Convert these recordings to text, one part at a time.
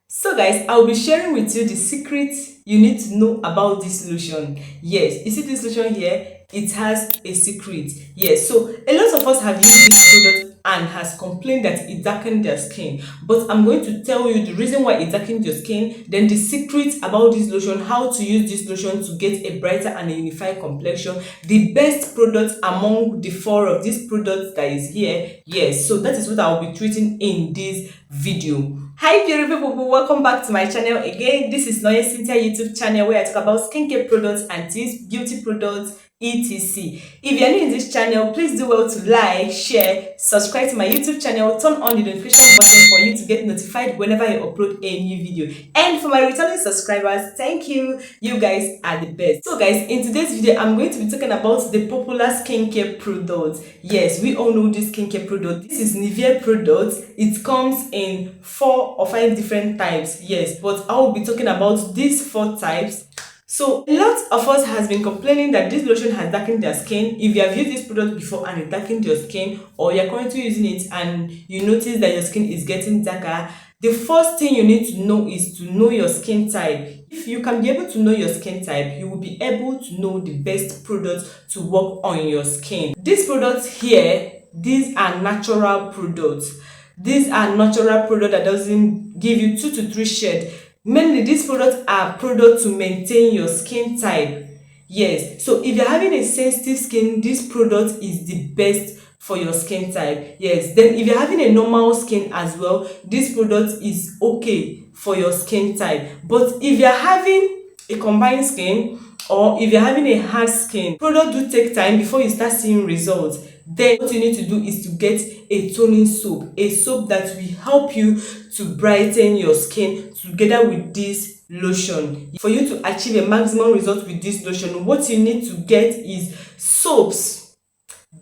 So guys, I'll be sharing with you the secrets you need to know about this lotion. Yes, you see this lotion here? It has a secret. Yes, so a lot of us have used this product and has complained that it darkened their skin. But I'm going to tell you the reason why it darkened your skin, then the secrets about this lotion, how to use this lotion to get a brighter and a unified complexion, the best product among the four of these products that is here. Yes, so that is what I'll be treating in this video. Hi beautiful people, welcome back to my channel again. This is Nourishing YouTube channel where I talk about skincare products and tips, beauty products, etc. If you're new in this channel, please do well to like, share, subscribe to my YouTube channel, turn on the notification button for you to get notified whenever I upload a new video. And for my returning subscribers, thank you. You guys are the best. So guys, in today's video, I'm going to be talking about the popular skincare products. Yes, we all know this skincare product. This is Nivea product. It comes in 4 or 5 different types. Yes, but I will be talking about these 4 types. So a lot of us has been complaining that this lotion has darkened their skin. If you have used this product before and it darkened your skin, or you're currently using it and you notice that your skin is getting darker, the first thing you need to know is to know your skin type. If you can be able to know your skin type, you will be able to know the best products to work on your skin. These products here, these are natural products. These are natural products that doesn't give you 2 to 3 shades. Mainly, these products are products to maintain your skin type. Yes, so if you're having a sensitive skin, this product is the best for your skin type. Yes, then if you're having a normal skin as well, this product is okay for your skin type. But if you're having a combined skin, or if you're having a hard skin, product do take time before you start seeing results. Then what you need to do is to get a toning soap, a soap that will help you to brighten your skin together with this lotion. For you to achieve a maximum result with this lotion, what you need to get is soaps,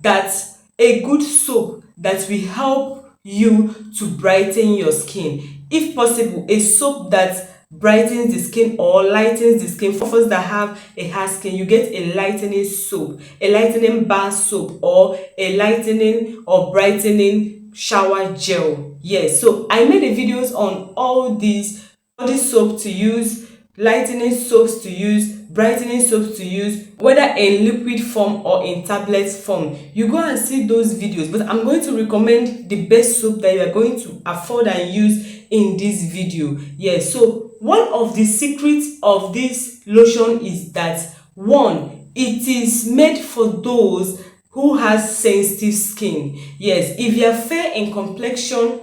that a good soap that will help you to brighten your skin. If possible, a soap that brightens the skin or lightens the skin. For us that have a hard skin, you get a lightening soap, a lightening bar soap, or a lightening or brightening shower gel. Yes, so I made a videos on all these soap to use, lightening soaps to use, brightening soaps to use, whether in liquid form or in tablet form. You go and see those videos, but I'm going to recommend the best soap that you are going to afford and use in this video. Yes, so one of the secrets of this lotion is that, one, it is made for those who has sensitive skin. Yes, if you are fair in complexion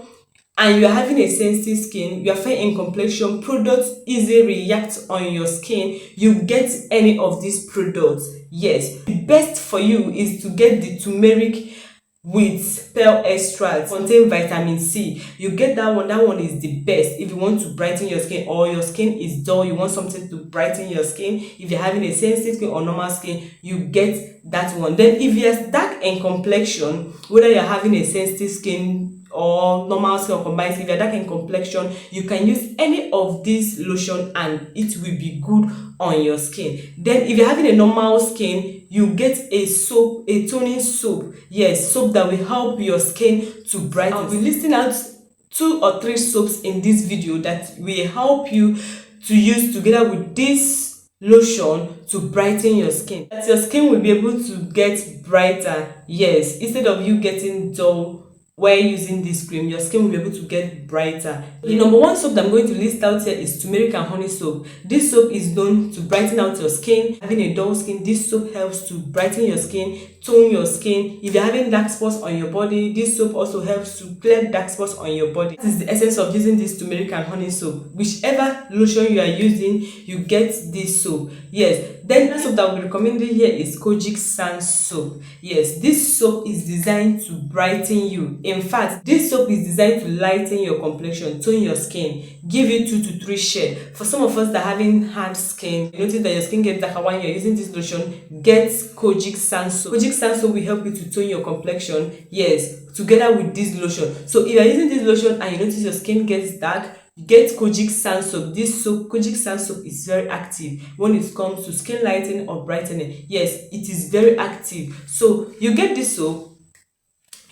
and you are having a sensitive skin, you are fair in complexion, products easily react on your skin, you get any of these products. Yes, the best for you is to get the turmeric with pearl extract, contain vitamin C. You get that one is the best if you want to brighten your skin, or your skin is dull, you want something to brighten your skin. If you're having a sensitive skin or normal skin, you get that one. Then if you're dark in complexion, whether you're having a sensitive skin or normal skin or combined skin, if you're dark in complexion, you can use any of these lotion and it will be good on your skin. Then if you're having a normal skin, you get a soap, a toning soap. Yes, soap that will help your skin to brighten. I'll be listing out 2 or 3 soaps in this video that will help you to use together with this lotion to brighten your skin, that your skin will be able to get brighter. Yes, instead of you getting dull while using this cream, your skin will be able to get brighter. The number 1 soap that I'm going to list out here is turmeric and honey soap. This soap is known to brighten out your skin. Having a dull skin, this soap helps to brighten your skin, tone your skin. If you're having dark spots on your body, this soap also helps to clear dark spots on your body. That is the essence of using this turmeric and honey soap. Whichever lotion you are using, you get this soap. Yes, then the soap that we recommended here is Kojic Sand soap. Yes, this soap is designed to brighten you. In fact, this soap is designed to lighten your complexion, tone your skin, give you 2 to 3 shades. For some of us that are having hard skin, you notice that your skin gets darker when you're using this lotion, get Kojic Sand soap. Kojic Sand soap will help you to tone your complexion. Yes, together with this lotion. So if you're using this lotion and you notice your skin gets dark, get Kojic Sand soap. This soap, Kojic Sand soap, is very active when it comes to skin lightening or brightening. Yes, it is very active. So you get this soap,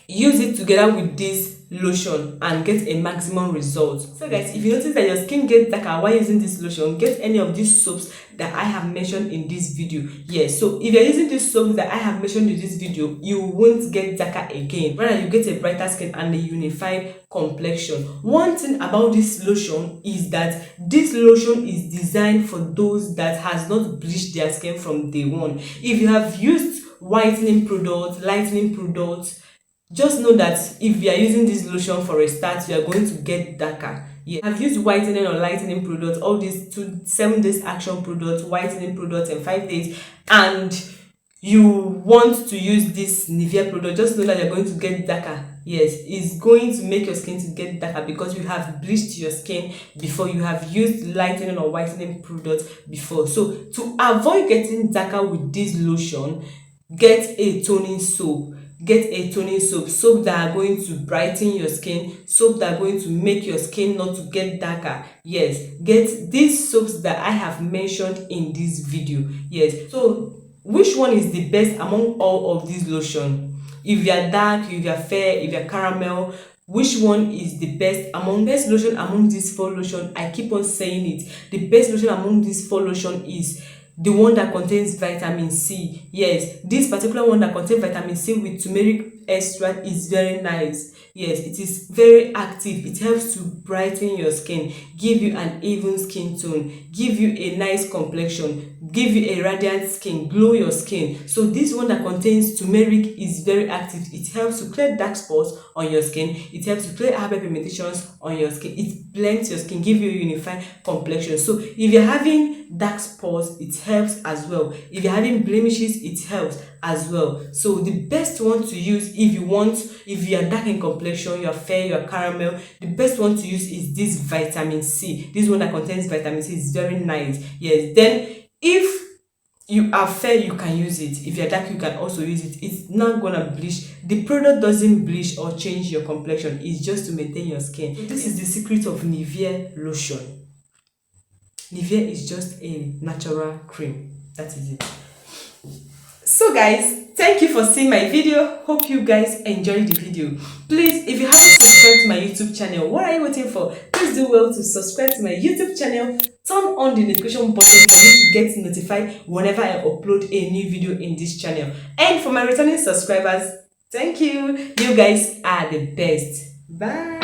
use it together with this lotion and get a maximum result. So guys, if you notice that your skin gets darker while using this lotion, get any of these soaps that I have mentioned in this video. Yes, so if you're using these soaps that I have mentioned in this video, you won't get darker again, rather you get a brighter skin and a unified complexion. One thing about this lotion is that this lotion is designed for those that has not bleached their skin from day one. If you have used whitening products, lightening products, just know that if you are using this lotion for a start, you are going to get darker. Yeah, I've used whitening or lightening products, all these 7 days action products, whitening products in 5 days, and you want to use this Nivea product, just know that you're going to get darker. Yes, it's going to make your skin to get darker because you have bleached your skin before, you have used lightening or whitening products before. So to avoid getting darker with this lotion, get a toning soap. Get a toning soap that are going to brighten your skin, soap that are going to make your skin not to get darker. Yes, get these soaps that I have mentioned in this video. Yes, so which one is the best among all of these lotion? If you are dark, if you are fair, if you are caramel, which one is the best lotion among these 4 lotion? I keep on saying it, the best lotion among these 4 lotion is the one that contains vitamin C. Yes, this particular one that contains vitamin C with turmeric extract is very nice. Yes, it is very active. It helps to brighten your skin, give you an even skin tone, give you a nice complexion, give you a radiant skin, glow your skin. So this one that contains turmeric is very active. It helps to clear dark spots on your skin. It helps to clear hyperpigmentations on your skin. It blends your skin, give you a unified complexion. So if you're having dark spots, it helps as well. If you're having blemishes, it helps as well. So the best one to use if you are dark in complexion, you are fair, you are caramel, the best one to use is this vitamin C. This one that contains vitamin C is very nice. Yes, then if you are fair, you can use it. If you're dark, you can also use it. It's not gonna bleach. The product doesn't bleach or change your complexion. It's just to maintain your skin. So this is the secret of Nivea lotion. Nivea is just a natural cream. That is it. So guys, thank you for seeing my video. Hope you guys enjoyed the video. Please, if you haven't subscribed to my YouTube channel, what are you waiting for? Please do well to subscribe to my YouTube channel. Turn on the notification button for you to get notified whenever I upload a new video in this channel. And for my returning subscribers, thank you. You guys are the best. Bye.